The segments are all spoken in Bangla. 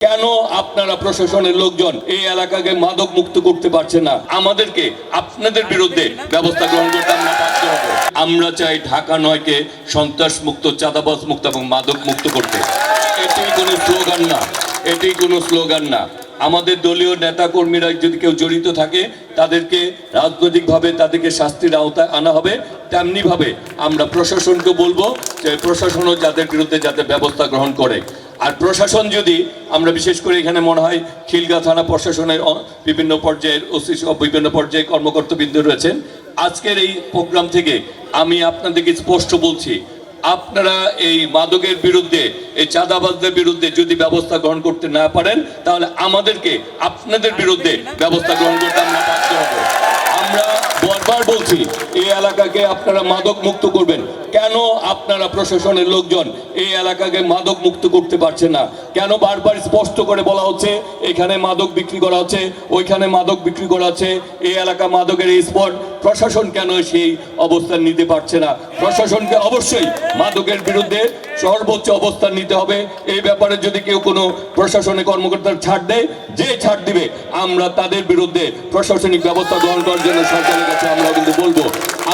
কেন আপনারা প্রশাসনের লোকজন এই এলাকাকে মাদক মুক্ত করতে পারছেন না? আমাদেরকে আপনাদের বিরুদ্ধে ব্যবস্থা গ্রহণ করতে আমরা বাধ্য হব। আমরা চাই ঢাকা ৯কে সন্ত্রাস মুক্ত, চাঁদাবাজ মুক্ত এবং মাদক মুক্ত করতে। এটি কোনো স্লোগান না, এটি কোনো স্লোগান না। আমাদের দলীয় নেতা কর্মীরা যদি কেউ জড়িত থাকে তাদেরকে রাজনৈতিকভাবে তাদেরকে শাস্তির আওতায় আনা হবে। তেমনিভাবে আমরা প্রশাসনকে বলবো যে প্রশাসনও যাদের বিরুদ্ধে যাতে ব্যবস্থা গ্রহণ করে। আর প্রশাসন যদি আমরা বিশেষ করে এখানে মনে হয় খিলগাঁও থানা প্রশাসনের বিভিন্ন পর্যায়ের ওসি সহ বিভিন্ন পর্যায়ে কর্মকর্তাবৃন্দ রয়েছেন। আজকের এই প্রোগ্রাম থেকে আমি আপনাদেরকে স্পষ্ট বলছি, আপনারা এই মাদকের বিরুদ্ধে, এই চাঁদাবাজদের বিরুদ্ধে যদি ব্যবস্থা গ্রহণ করতে না পারেন তাহলে আমাদেরকে আপনাদের বিরুদ্ধে ব্যবস্থা গ্রহণ করতে আমরা বাধ্য হব। আমরা বারবার বলছি এই এলাকাকে আপনারা মাদক মুক্ত করবেন। কেন আপনারা প্রশাসনের লোকজন এই এলাকাকে মাদক মুক্ত করতে পারছেন না? কেন বারবার স্পষ্ট করে বলা হচ্ছে এখানে মাদক বিক্রি করা হচ্ছে, ওইখানে মাদক বিক্রি করা হচ্ছে, এই এলাকা মাদকের এই স্পট? প্রশাসন কেন সেই অবস্থান নিতে পারছে না? প্রশাসনকে অবশ্যই মাদকের বিরুদ্ধে সর্বোচ্চ অবস্থান নিতে হবে। এই ব্যাপারে যদি কেউ কোনো প্রশাসনিক কর্মকর্তার ছাড় দেয়, যে ছাড় দিবে আমরা তাদের বিরুদ্ধে প্রশাসনিক ব্যবস্থা গ্রহণ করার জন্য সরকারের কাছে আমরা কিন্তু বলবো।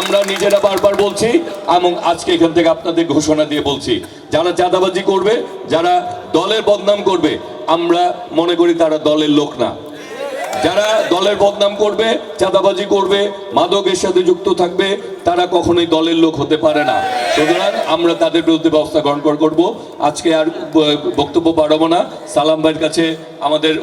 আমরা নিজেরা বারবার বলছি এবং আজকে এখান থেকে আপনাদের ঘোষণা দিয়ে বলছি, যারা চাঁদাবাজি করবে, যারা দলের বদনাম করবে, আমরা মনে করি তারা দলের লোক না। যারা দলের বদনাম করবে, চাঁদাবাজি করবে, মাদকের সাথে যুক্ত থাকবে, তারা কখনোই দলের লোক হতে পারে না। সুতরাং আমরা তাদের বিরুদ্ধে ব্যবস্থা গ্রহণ করব। আজকে আর বক্তব্য বাড়াবো না। সালাম ভাইয়ের কাছে আমাদের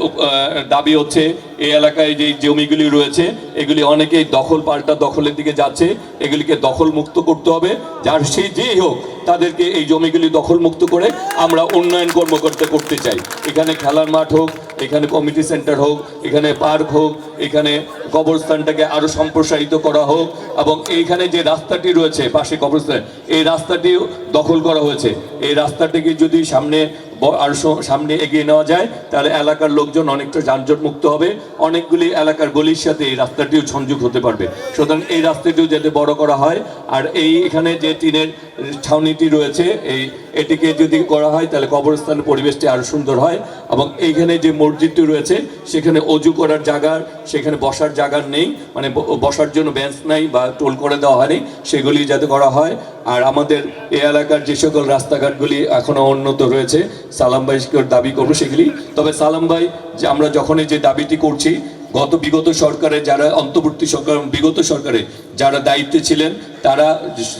দাবি হচ্ছে এই এলাকায় যে জমিগুলি রয়েছে এগুলি অনেকেই দখল পাল্টা দখলের দিকে যাচ্ছে, এগুলিকে দখল মুক্ত করতে হবে। যার সেই যেই হোক তাদেরকে এই জমিগুলি দখল মুক্ত করে আমরা উন্নয়ন কর্মকর্তা করতে চাই। এখানে খেলার মাঠ হোক, এখানে কমিটি সেন্টার হোক, এখানে পার্ক হোক, এখানে কবরস্থানটাকে আরো সম্প্রসারিত করা হোক এবং এইখানে যে রাস্তাটি রয়েছে পাশে কবরস্থান, এই রাস্তাটিও দখল করা হয়েছে। এই রাস্তাটিকে যদি সামনে এগিয়ে নেওয়া যায় তাহলে এলাকার লোকজন অনেকটা যানজট মুক্ত হবে। অনেকগুলি এলাকার গলির সাথে এই রাস্তাটিও সংযোগ হতে পারবে। সুতরাং এই রাস্তাটিও যাতে বড় করা হয়। আর এখানে যে টিনের ছাউনিটি রয়েছে এটিকে যদি করা হয় তাহলে কবরস্থানের পরিবেশটি আরো সুন্দর হয়। এবং এইখানে যে মসজিদটি রয়েছে সেখানে অজু করার জায়গা, সেখানে বসার জায়গা নেই, মানে বসার জন্য বেঞ্চ নাই বা টোল করে দেওয়া হয়নি, সেগুলি যাতে করা হয়। আর আমাদের এই এলাকার যে সকল রাস্তাঘাটগুলি এখনো উন্নত রয়েছে সালাম ভাইকে দাবি করবো সেগুলি। তবে সালাম ভাই যে আমরা যখনই যে দাবিটি করছি, বিগত সরকারে যারা অন্তর্বর্তী সরকার, বিগত সরকারে যারা দায়িত্বে ছিলেন তারা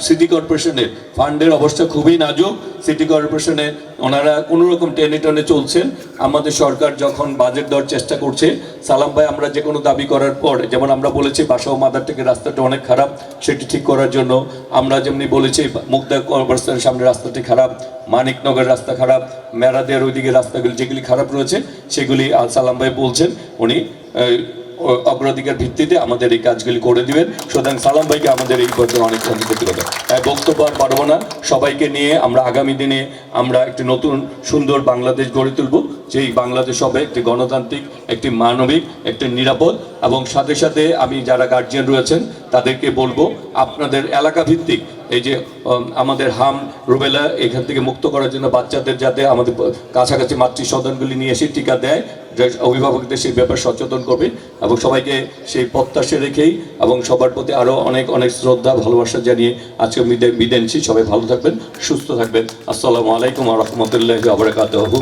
সিটি কর্পোরেশনের ফান্ডের অবস্থা খুবই নাজুক। সিটি কর্পোরেশনে ওনারা কোনো রকম টেনে টেনে চলছেন। আমাদের সরকার যখন বাজেট দেওয়ার চেষ্টা করছে, সালাম ভাই আমরা যে কোনো দাবি করার পর, যেমন আমরা বলেছি বাসা ও মাদার থেকে রাস্তাটা অনেক খারাপ, সেটি ঠিক করার জন্য আমরা যেমনি বলেছি মুগদা কবরস্থানের সামনে রাস্তাটি খারাপ, মানিকনগর রাস্তা খারাপ, মেরাদের ওইদিকে রাস্তাগুলি যেগুলি খারাপ রয়েছে সেগুলি সালাম ভাই বলছেন উনি অগ্রাধিকার ভিত্তিতে আমাদের এই কাজগুলি করে দিবেন। সুতরাং সালাম ভাইকে আমাদের এই বছর অনেক সঙ্গে করতে হবে। বক্তব্য আর পারবো না। সবাইকে নিয়ে আমরা আগামী দিনে আমরা একটি নতুন সুন্দর বাংলাদেশ গড়ে তুলব, যেই বাংলাদেশ হবে একটি গণতান্ত্রিক, একটি মানবিক, একটি নিরাপদ। এবং সাথে সাথে আমি যারা গার্জিয়ান রয়েছেন তাদেরকে বলবো আপনাদের এলাকা ভিত্তিক এই যে আমাদের হাম রুবেলা এখান থেকে মুক্ত করার জন্য বাচ্চাদের যাতে আমাদের কাছাকাছি মাতৃ সদনগুলি নিয়ে এসে টিকা দেয়, অভিভাবকদের সেই ব্যাপারে সচেতন করবে এবং সবাইকে সেই প্রত্যাশা রেখেই এবং সবার প্রতি আরও অনেক অনেক শ্রদ্ধা ভালোবাসা জানিয়ে আজকে বিদায় নিচ্ছি। সবাই ভালো থাকবেন, সুস্থ থাকবেন। আসসালামু আলাইকুম ওয়া রাহমাতুল্লাহি ওয়া বারাকাতুহু।